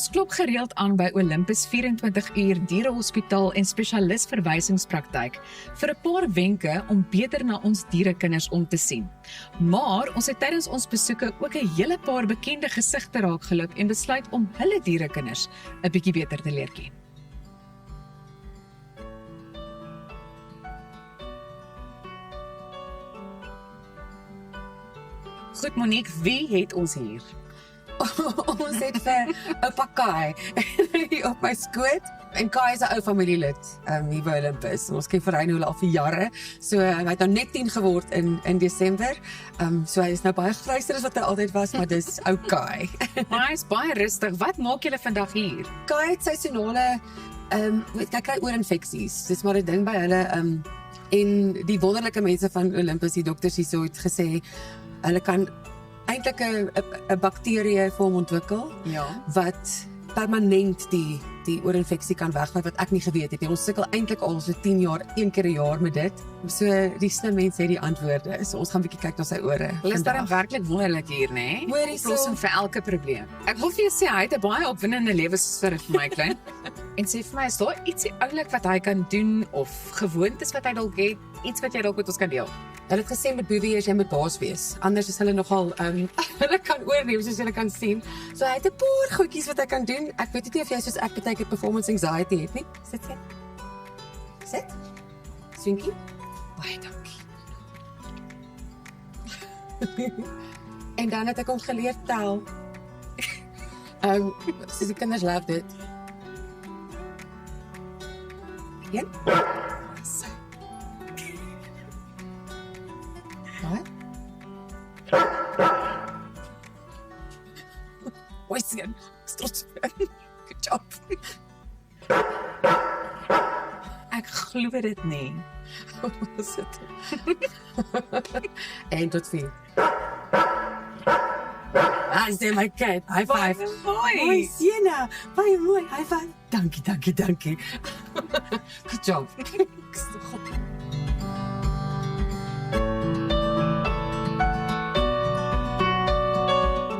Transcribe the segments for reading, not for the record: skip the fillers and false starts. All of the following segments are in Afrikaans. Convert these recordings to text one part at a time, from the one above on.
Ons klop gereeld aan by Olympus 24 uur dierehospitaal en spesialis verwysingspraktyk vir 'n paar wenke om beter na ons dierekinders om te sien. Maar ons het tydens ons besoeke ook 'n hele paar bekende gesigte raakgeloop en besluit om hulle dierekinders 'n bietjie beter te leer ken. Goed Monique, wie het ons hier? Ons het vir oupa Kai hier op my skoot. En Kai is 'n ou familielid hier by Olympus. Ons ken vir hy nou al vir jare. So hy het nou net 10 geword in Desember. So hy is nou baie gryser as wat hy altyd was, maar dis ou Kai. Maar hy is baie rustig. Wat maak julle vandag hier? Kai het seisonale hy kry oorinfeksies. Dis maar 'n ding by hulle en die wonderlike mense van Olympus, die dokters hierso het gesê hulle kan eintlik 'n bakterie vir hom ontwikkel wat permanent die oorinfeksie kan wegvat wat ek nie geweet het nie. Ons sukkel eintlik al so 10 jaar, een keer 'n jaar met dit. So die slim mense het die antwoorde. So ons gaan bietjie kyk na sy ore. Hulle is darem werklik wonderlik hier, né? Hoorie so. Oplossing vir elke probleem. Ek wil vir jou sê hy het 'n baie opwindende lewensstorie vir my klein. En sê vir my, is daar ietsie oulik wat hy kan doen of gewoontes wat hy dalk het, iets wat jy dalk met ons kan deel? Hulle het gesê met boewie jy moet baas wees. Anders is hulle nogal hulle kan oorneem soos julle kan sien. So hy het 'n paar goedjies wat hy kan doen. Ek weet nie of jy soos ek baie keer performance anxiety het nie. Sit. Sit. Swinkie. Baie dankie. En dan het ek hom geleer tel. Soos die kinders love dit. Ja? So. Wat? Oisien, trots. Good job. Ek glo dit nie. Sit. En tot 4. Sê my kat. High five. Mooi, Sienna. Baie mooi. High five. Dankie. Good job.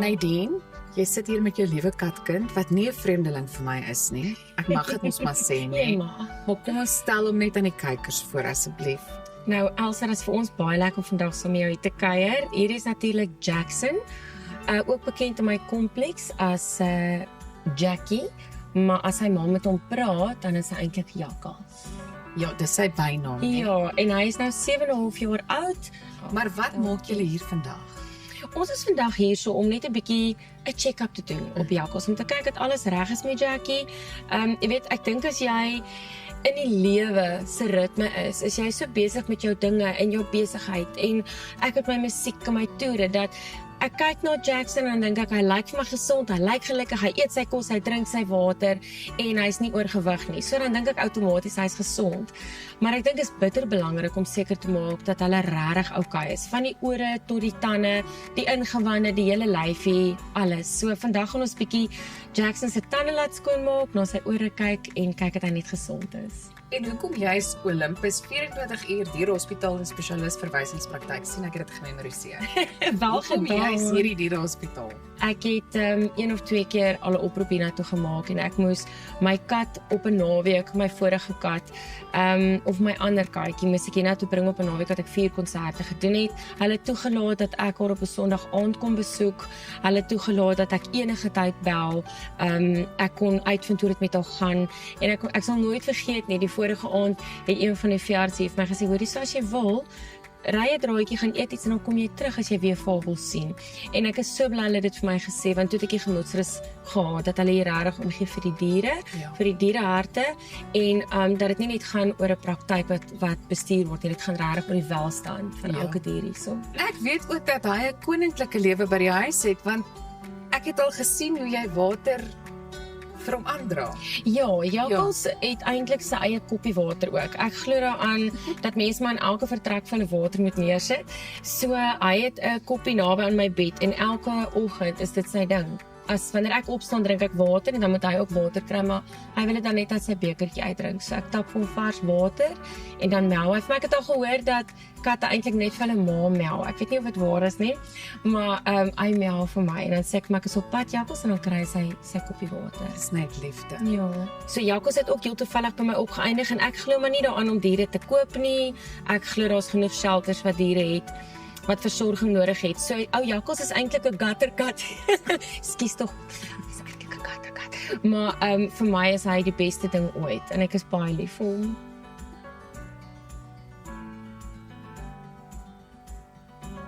Nadine, jy sit hier met jou liewe katkind wat nie 'n vreemdeling vir my is nie. Ek mag dit mos maar sê nie. Maar kom ons stel hom net aan die kykers voor asseblief. Nou Elsa, dit is vir ons baie lekker om vandag saam met jou hier te kuier. Hier is natuurlik Jackson, ook bekend in my kompleks as Jackie, maar as hy ma met hom praat, dan is hy eintlik Jakka. Ja, dis sy bynaam. Ja, en hy is nou 7,5 jaar oud. Maar wat maak julle hier vandag? Ons is vandag hier so om net 'n bietjie 'n check-up te doen op Jakkos, om te kyk dat alles reg is met Jackie. Jy weet, ek dink as jy in die lewe se ritme is jy so besig met jou dinge en jou besigheid en ek het my musiek en my toere dat ek kyk na Jackson en dink ek hy lyk vir my gesond, hy lyk gelukkig, hy eet sy kos, hy drink sy water en hy's nie oorgewig nie. So dan dink ek outomaties hy's gesond. Maar ek dink dit is bitter belangrik om seker te maak dat hulle regtig oukei is, van die ore tot die tande, die ingewande, die hele lyfie, alles. So vandag gaan ons bietjie Jackson se tande laat skoonmaak, na sy ore kyk en kyk dat hy net gesond is. En hoekom jy's Olympus 24 uur dierehospitaal en spesialis verwysingspraktyk? Sien ek het dit gememoriseer. Hoekom jy's hierdie dierehospitaal? Ek het 1 of 2 keer al 'n oproep hiernatoe gemaak en ek moes my kat op 'n naweek, my vorige kat, of my ander katjie moes ek hiernatoe bring op 'n naweek wat ek 4 konserte gedoen het. Hulle het toegelaat dat ek haar op 'n Sondag aand kom besoek. Hulle het toegelaat dat ek enige tyd bel. Ek kon uitvind hoe dit met haar gaan en ek sal nooit vergeet nie, die vorige aand het een van die veeartse vir my gesê, hoorie, so as jy wil, ry 'n draaitjie, gaan eet iets en dan kom jy terug as jy weer vir haar wil sien. En ek is so bly hulle het dit vir my gesê, want toe het ek die gemoedsrus gehad, dat hulle hier regtig omgee vir die diere, vir die diereharte, en dat dit nie net gaan oor 'n praktyk wat bestuur word, dit gaan regtig oor die welstand van elke dier hierso. Ek weet ook dat hy 'n koninklike lewe by die huis het, want ek het al gesien hoe jy water vir hom aandra. Ja, Jakkals het eintlik sy eie koppie water ook. Ek glo daaraan dat mense maar in elke vertrek van 'n water moet neersit. So hy het 'n koppie naby aan my bed en elke oggend is dit sy ding. as wanneer ek opstaan drink ek water en dan moet hy ook water kry, maar hy wil dit dan net uit sy bekertjie uitdrink. So ek tap vir hom vars water en dan mel hy vir my. Ek het al gehoor dat katte eintlik net vir hulle ma mel. Ek weet nie of dit waar is nie, maar hy mel vir my en dan sê ek maar ek is op pad Jakkals en dan kry hy sy koppie water. Dis net liefde. Ja. So Jakkals het ook heel toevallig by my opgeëindig en ek glo maar nie daaraan om diere te koop nie. Ek glo daar's genoeg shelters wat diere het wat versorging nodig het. So ou Jakkals is eintlik 'n gutterkat. Skus tog. Dis eintlik 'n gutterkat. Maar vir my is hy die beste ding ooit en ek is baie lief vir hom.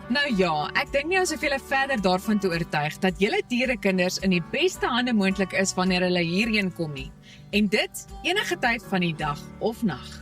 Nou ja, ek dink nie asof julle verder daarvan te oortuig dat julle dierekinders in die beste hande moontlik is wanneer hulle hierheen kom nie. En dit enige tyd van die dag of nag.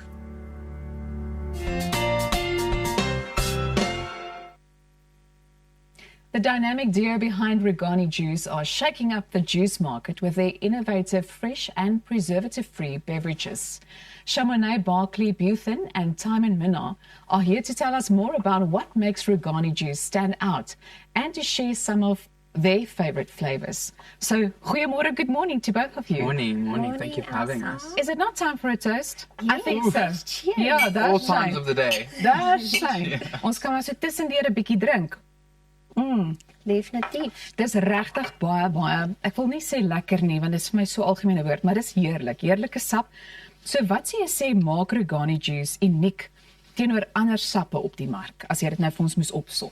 The dynamic duo behind Regani Juice are shaking up the juice market with their innovative fresh and preservative-free beverages. Chamonix Barkley Buthen and Timon Minnar are here to tell us more about what makes Regani Juice stand out and to share some of their favorite flavors. So, goeiemorgen, good morning to both of you. Morning. Thank you for having us. Is it not time for a toast? I think Oof. so. Cheers. Ja, All daar's times hy. of the day. Daar's hy. Ons kan maar so tussendeur 'n bietjie drink. Definitief. Dis regtig baie, ek wil nie sê lekker nie, want dit is vir my so algemene woord, maar dis heerlik, heerlike sap. So wat sê jy sê maak Regani Juice uniek teenoor ander sappe op die mark, as jy dit nou vir ons moes opsom?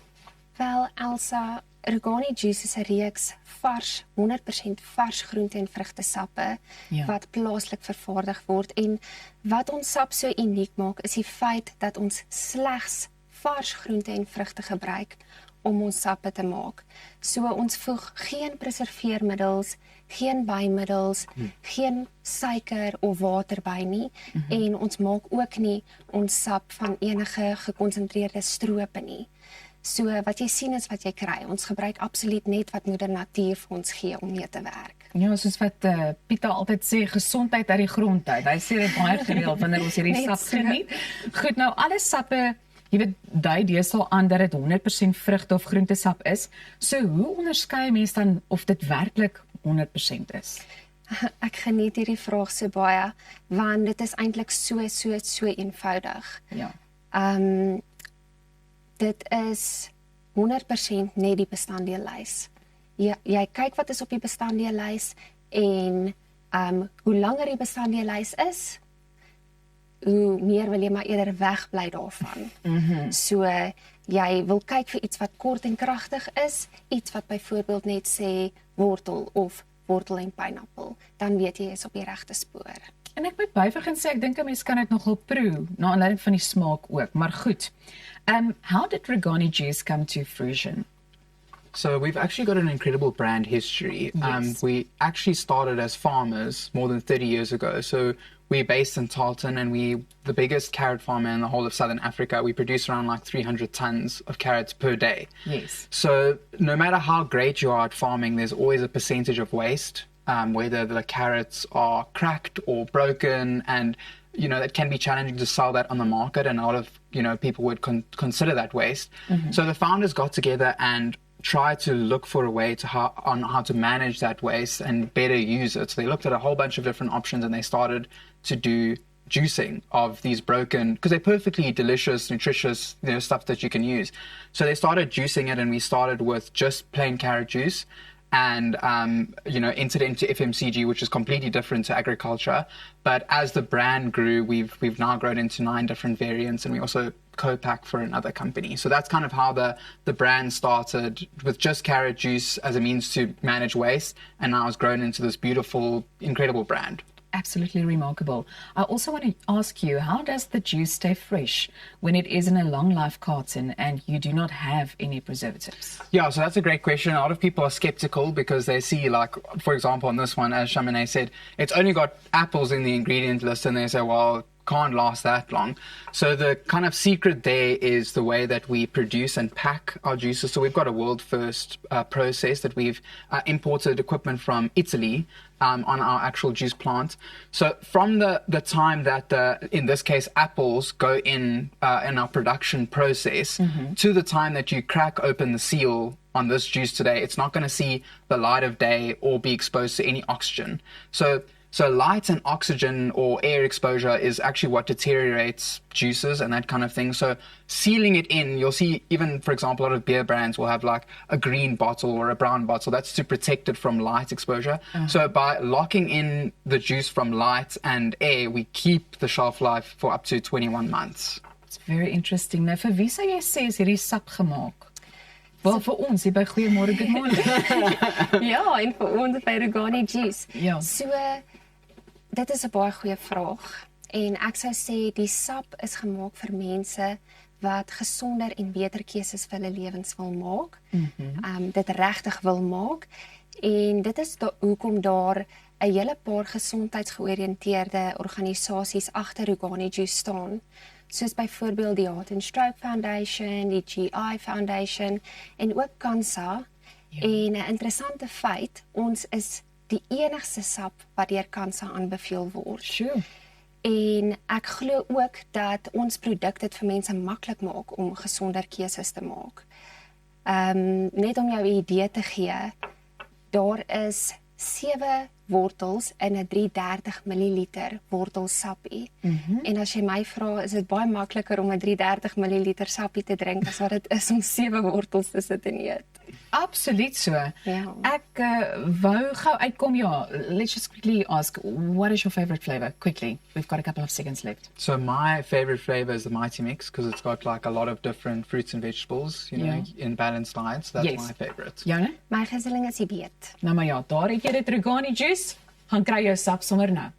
Wel, Elsa, Regani Juice is 'n reeks vars, 100% vars groente en vrugtesappe Ja. wat plaaslik vervaardig word en wat ons sap so uniek maak is die feit dat ons slegs vars groente en vrugte gebruik om ons sappe te maak. So ons voeg geen preserveermiddels, geen bymiddels, geen suiker of water by nie en ons maak ook nie ons sap van enige gekonsentreerde strope nie. So wat jy sien is wat jy kry. Ons gebruik absoluut net wat moeder natuur vir ons gee om mee te werk. Ja, soos wat Pieter altyd sê, gesondheid uit die grond uit. Hy sê dit baie gereeld wanneer ons hierdie Net sap so. geniet. Goed, nou alle sappe, jy weet, dui deesdae aan dat dit 100% vrugte of groentesap is. So hoe onderskei mens dan of dit werklik 100% is? Ek geniet hierdie vraag so baie want dit is eintlik so eenvoudig. Ja. Dit is 100% net die bestanddeellys. Jy kyk wat is op die bestanddeellys en hoe langer die bestanddeellys is, hoe meer wil jy maar eerder wegbly daarvan. So jy wil kyk vir iets wat kort en kragtig is, iets wat byvoorbeeld net sê wortel of wortel en pineappel, dan weet jy is op die regte spoor. En ek moet byvoeg en sê ek dink 'n mens kan dit nogal proe na aanleiding van die smaak ook, maar goed. How did Regani Juice come to fruition? So we've actually got an incredible brand history. Yes. We actually started as farmers more than 30 years ago. So we're based in Tarleton and we're the biggest carrot farmer in the whole of Southern Africa. We produce around like 300 tons of carrots per day. Yes. So no matter how great you are at farming, there's always a percentage of waste, whether the carrots are cracked or broken, and it can be challenging to sell that on the market, and a lot of people would consider that waste. So the founders got together and tried to look for a way on how to manage that waste and better use it. So they looked at a whole bunch of different options and they started to do juicing of these broken, because they're perfectly delicious, nutritious, stuff that you can use. So they started juicing it, and we started with just plain carrot juice and entered into FMCG, which is completely different to agriculture. But as the brand grew, we've now grown into 9 different variants, and we also co-pack for another company. So that's kind of how the brand started, with just carrot juice as a means to manage waste, and now has grown into this beautiful, incredible brand. Absolutely remarkable. I also want to ask you, how does the juice stay fresh when it is in a long life carton and you do not have any preservatives? Yeah, so that's a great question. A lot of people are skeptical because they see, like, for example, on this one, as Chamonix said, it's only got apples in the ingredient list, and they say, well, can't last that long. So the kind of secret there is the way that we produce and pack our juices. So we've got a world first process that we've imported equipment from Italy on our actual juice plant. So from the time that in this case apples go in our production process to the time that you crack open the seal on this juice today, it's not going to see the light of day or be exposed to any oxygen. So light and oxygen or air exposure is actually what deteriorates juices and that kind of thing. So sealing it in, you'll see even, for example, a lot of beer brands will have like a green bottle or a brown bottle. That's to protect it from light exposure. So by locking in the juice from light and air, we keep the shelf life for up to 21 months. It's very interesting. Nou, vir wie sou jy sê is hierdie sap gemaak? Wel, vir ons hier by Goeiemôre, Good Morning. Ja, en vir ons by Rugani Juice. Ja. So, dit is 'n baie goeie vraag. En ek sou sê die sap is gemaak vir mense wat gesonder en beter keuses vir hulle lewens wil maak. Dit regtig wil maak. En dit is hoekom daar 'n hele paar gesondheidsgeoriënteerde organisasies agter Rugani Juice staan. Soos byvoorbeeld die Heart and Stroke Foundation, die GI Foundation en ook CANSA. En 'n interessante feit, ons is die enigste sap wat deur CANSA aanbeveel word. Sure. En ek glo ook dat ons produk dit vir mense maklik maak om gesonder keuses te maak. Net om jou 'n idee te gee, daar is 7 wortels in 'n 330 ml wortelsappie. En as jy my vra, is dit baie makliker om 'n 330 ml sappie te drink as wat dit is om 7 wortels te sit en eet. Absoluut so. Ja. Ek wou gou uitkom, ja. Let's just quickly ask, what is your favorite flavor? Quickly. We've got a couple of seconds left. So my favorite flavor is the Mighty Mix because it's got like a lot of different fruits and vegetables, you know, in balanced diets. That's Yes. my favorite. Jane? My gunsteling is die beet. Nou maar ja, daar het jy dit Rugani Juice. Gaan kry jou sap sommer nou.